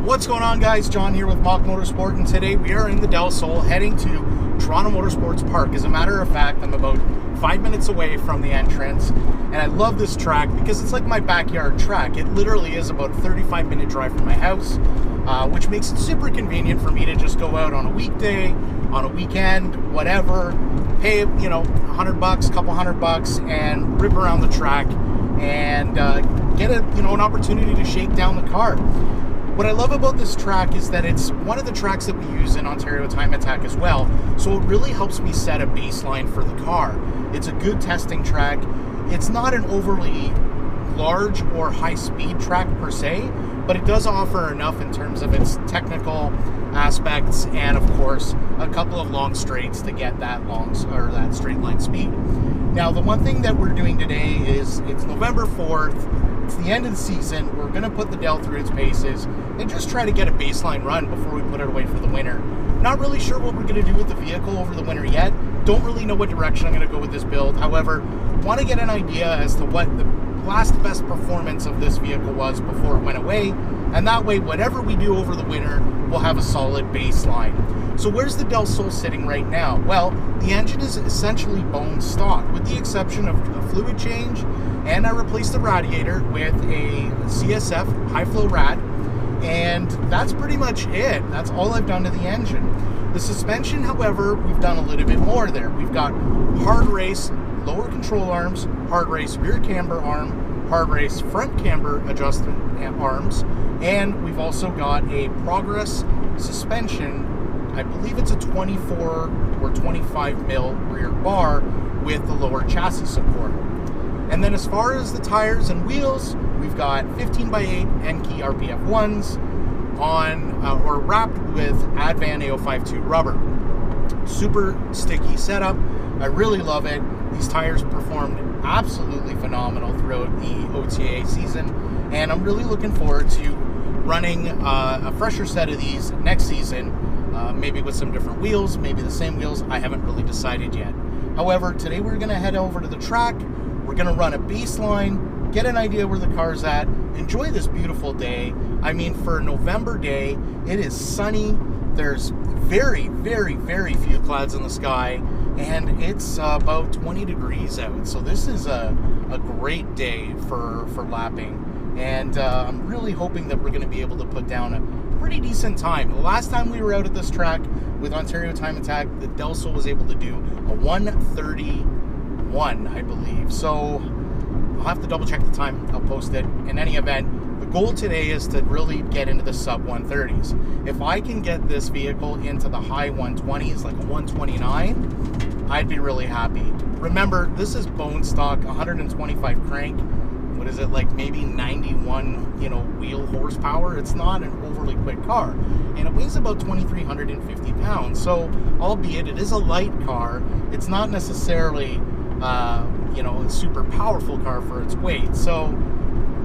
What's going on, guys? John here with MachMotorsport, and today we are in the Del Sol heading to Toronto Motorsports Park. As a matter of fact, I'm about 5 minutes away from the entrance, and I love this track because it's like my backyard track. It literally is about a 35-minute drive from my house, which makes it super convenient for me to just go out on a weekday, on a weekend, whatever, pay, $100, couple $100, and rip around the track and get an opportunity to shake down the car. What I love about this track is that it's one of the tracks that we use in Ontario Time Attack as well, so it really helps me set a baseline for the car. It's a good testing track. It's not an overly large or high-speed track per se, but it does offer enough in terms of its technical aspects and, of course, a couple of long straights to get that that straight line speed. Now, the one thing that we're doing today is it's November 4th. It's the end of the season. We're going to put the Del through its paces and just try to get a baseline run before we put it away for the winter. Not really sure what we're going to do with the vehicle over the winter yet. Don't really know what direction I'm going to go with this build. However, want to get an idea as to what the last best performance of this vehicle was before it went away. And that way, whatever we do over the winter, we'll have a solid baseline. So where's the Del Sol sitting right now? Well, the engine is essentially bone stock, with the exception of a fluid change, and I replaced the radiator with a CSF high flow rad, and that's pretty much it. That's all I've done to the engine. The suspension, however, we've done a little bit more there. We've got hard race lower control arms, hard race rear camber arm, hard race front camber adjustment arms, and we've also got a Progress suspension. I believe it's a 24 or 25 mil rear bar with the lower chassis support. And then as far as the tires and wheels, we've got 15x8 Enkei RPF 1s on or wrapped with Advan A052 rubber. Super sticky setup. I really love it. These tires performed absolutely phenomenal throughout the OTA season, and I'm really looking forward to running a fresher set of these next season, maybe with some different wheels, maybe the same wheels. I haven't really decided yet. However, today we're going to head over to the track. We're going to run a baseline, get an idea where the car's at, enjoy this beautiful day. I mean, for a November day, it is sunny. There's very, very, very few clouds in the sky, and it's about 20 degrees out. So this is a great day for lapping, and I'm really hoping that we're going to be able to put down a pretty decent time. The last time we were out at this track with Ontario Time Attack, the Del Sol was able to do a 1:31, I believe. So I'll have to double check the time. I'll post it. In any event, the goal today is to really get into the sub 130s. If I can get this vehicle into the high 120s, like a 129, I'd be really happy. Remember, this is bone stock, 125 crank. What is it, like maybe 91, wheel horsepower? It's not an overly quick car, and it weighs about 2,350 pounds. So, albeit it is a light car, it's not necessarily, a super powerful car for its weight. So,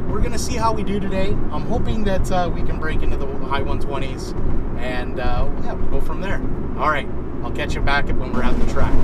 we're gonna see how we do today. I'm hoping that we can break into the high 120s, and we'll go from there. All right, I'll catch you back when we're at the track.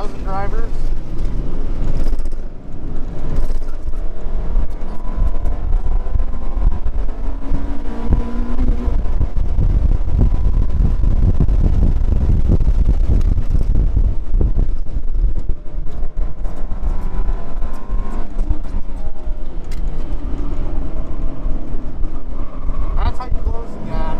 2000 drivers. That's how you close the gap.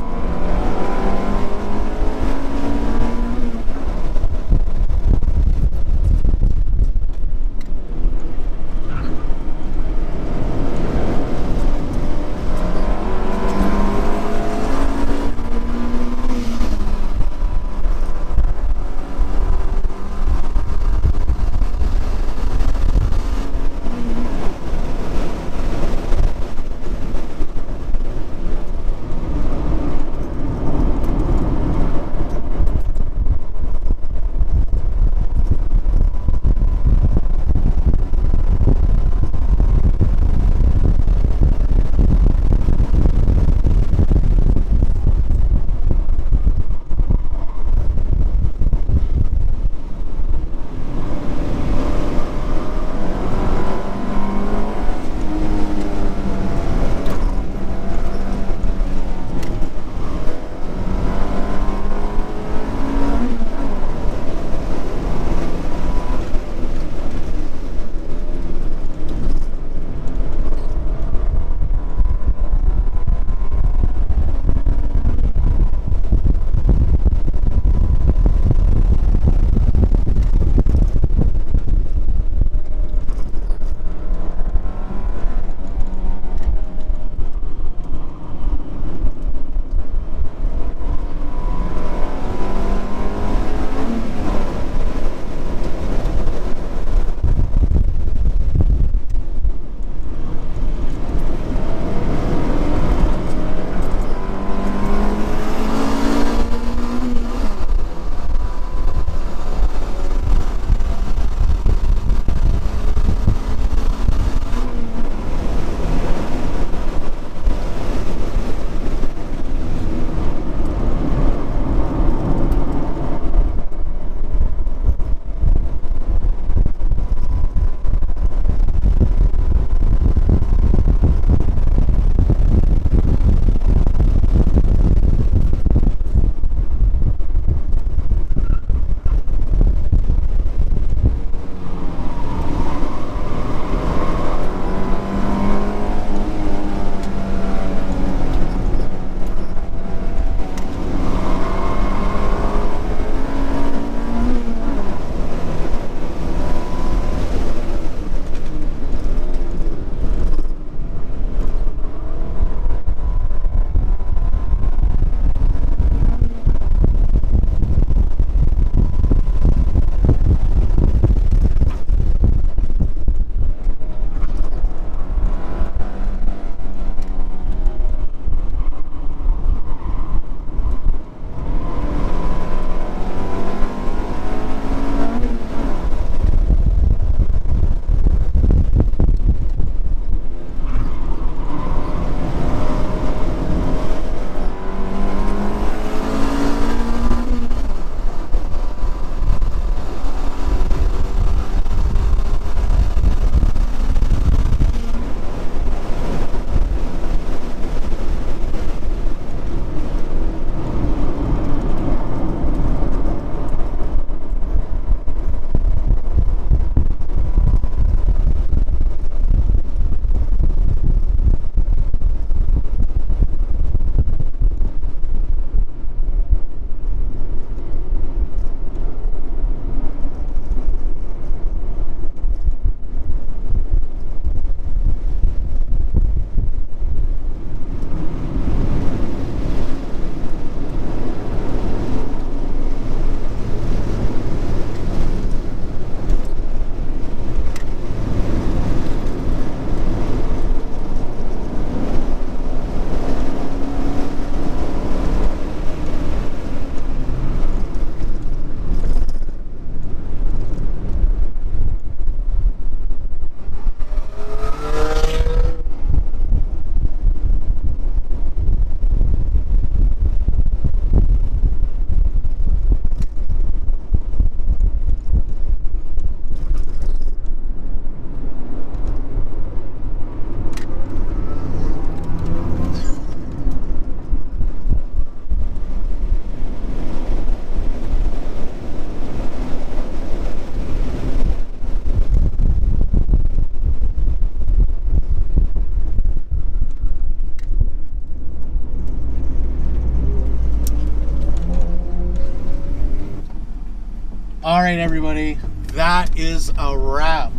right, everybody, that is a wrap.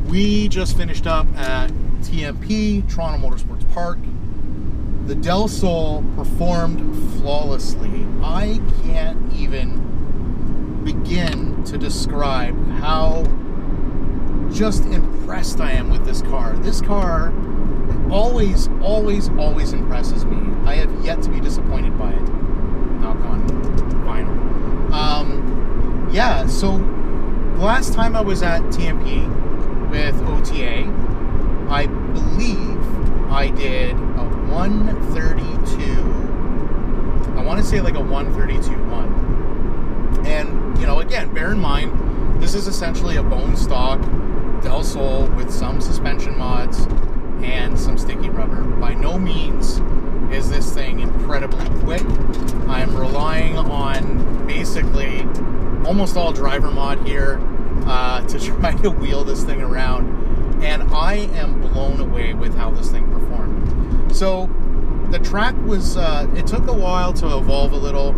We just finished up at TMP, Toronto Motorsports Park. The Del Sol performed flawlessly. I can't even begin to describe how just impressed I am with this car. This car always impresses me. I have yet to be disappointed by it. Knock on vinyl. Yeah, so last time I was at TMP with OTA, I believe I did a 132, I want to say like a 132.1. And, you know, again, bear in mind, this is essentially a bone stock Del Sol with some suspension mods and some sticky rubber. By no means is this thing incredibly quick. I'm relying on basically almost all driver mod here to try to wheel this thing around, and I am blown away with how this thing performed. So the track was, it took a while to evolve a little.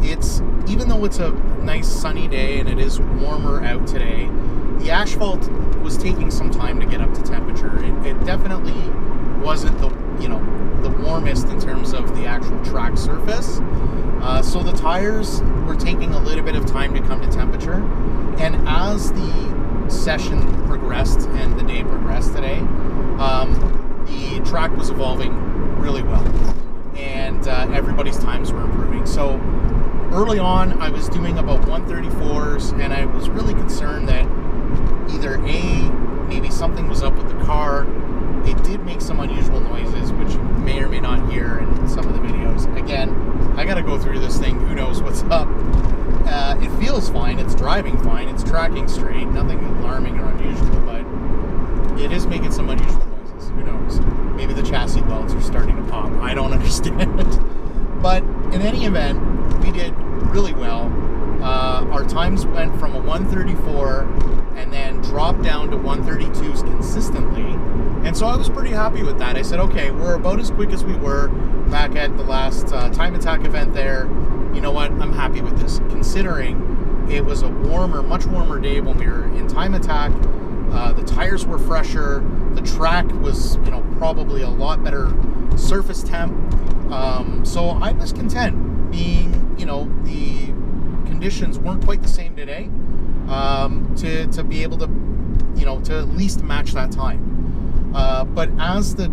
It's, even though it's a nice sunny day and it is warmer out today, the asphalt was taking some time to get up to temperature. It definitely wasn't the, you know, the warmest in terms of the actual track surface. So the tires were taking a little bit of time to come to temperature. And as the session progressed and the day progressed today, the track was evolving really well. And everybody's times were improving. So early on, I was doing about 134s, and I was really concerned that either A, maybe something was up with the car. It did make some unusual noises, which you may or may not hear in some of the videos. Again, I gotta go through this thing, who knows what's up. It feels fine, it's driving fine, it's tracking straight, nothing alarming or unusual, but it is making some unusual noises, who knows. Maybe the chassis welds are starting to pop, I don't understand. But in any event, we did really well. Our times went from a 134 and then dropped down to 132s consistently. And so I was pretty happy with that. I said, okay, we're about as quick as we were back at the last time attack event there. You know what? I'm happy with this, considering it was a warmer, much warmer day when we were in time attack. The tires were fresher. The track was, you know, probably a lot better surface temp. So I was content, being, you know, the conditions weren't quite the same today, to be able to, you know, to at least match that time. But as the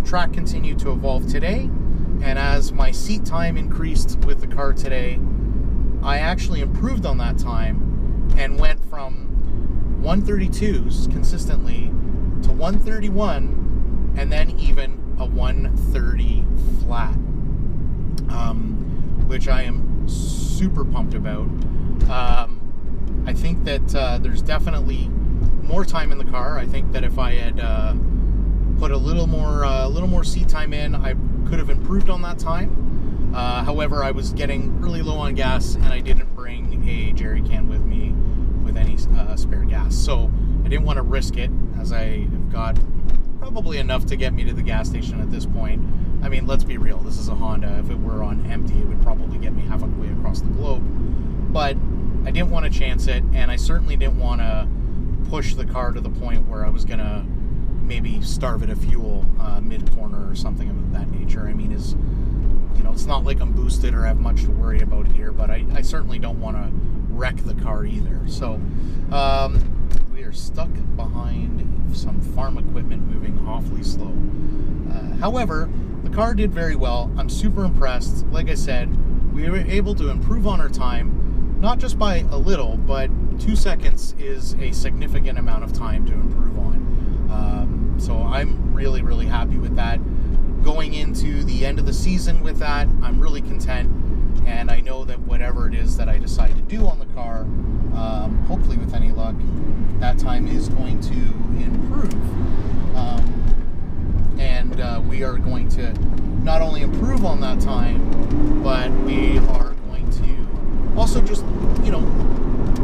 track continued to evolve today, and as my seat time increased with the car today, I actually improved on that time and went from 132s consistently to 131, and then even a 130 flat, which I am super pumped about. I think that there's definitely more time in the car. I think that if I had put a little more seat time in, I could have improved on that time. However, I was getting really low on gas, and I didn't bring a jerry can with me with any spare gas, so I didn't want to risk it, as I have got probably enough to get me to the gas station at this point. I mean, let's be real, this is a Honda. If it were on empty, it would probably get me halfway across the globe. But I didn't want to chance it, and I certainly didn't want to push the car to the point where I was going to maybe starve it of fuel mid-corner or something of that nature. I mean, you know, it's not like I'm boosted or have much to worry about here, but I certainly don't want to wreck the car either. So we are stuck behind some farm equipment moving awfully slow. However, the car did very well. I'm super impressed. Like I said, we were able to improve on our time, not just by a little, but 2 seconds is a significant amount of time to improve on. So I'm really, really happy with that. Going into the end of the season with that, I'm really content, and I know that whatever it is that I decide to do on the car, hopefully with any luck, that time is going to improve. And we are going to not only improve on that time, but we are going to also just, you know,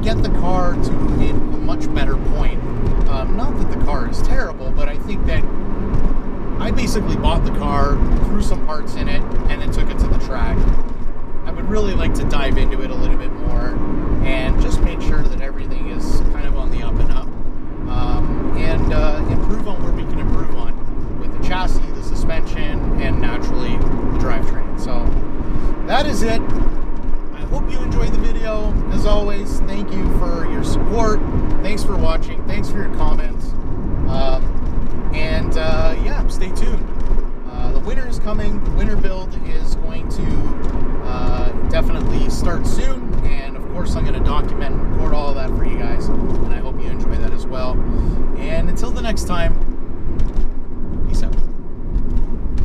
get the car to a much better point. Not that the car is terrible, but I think that I basically bought the car, threw some parts in it, and then took it to the track. I would really like to dive into it a little bit more and just make sure I hope you enjoyed the video. As always, thank you for your support. Thanks for watching. Thanks for your comments. Yeah, stay tuned. The winter is coming. The winter build is going to definitely start soon. And of course, I'm going to document and record all of that for you guys. And I hope you enjoy that as well. And until the next time,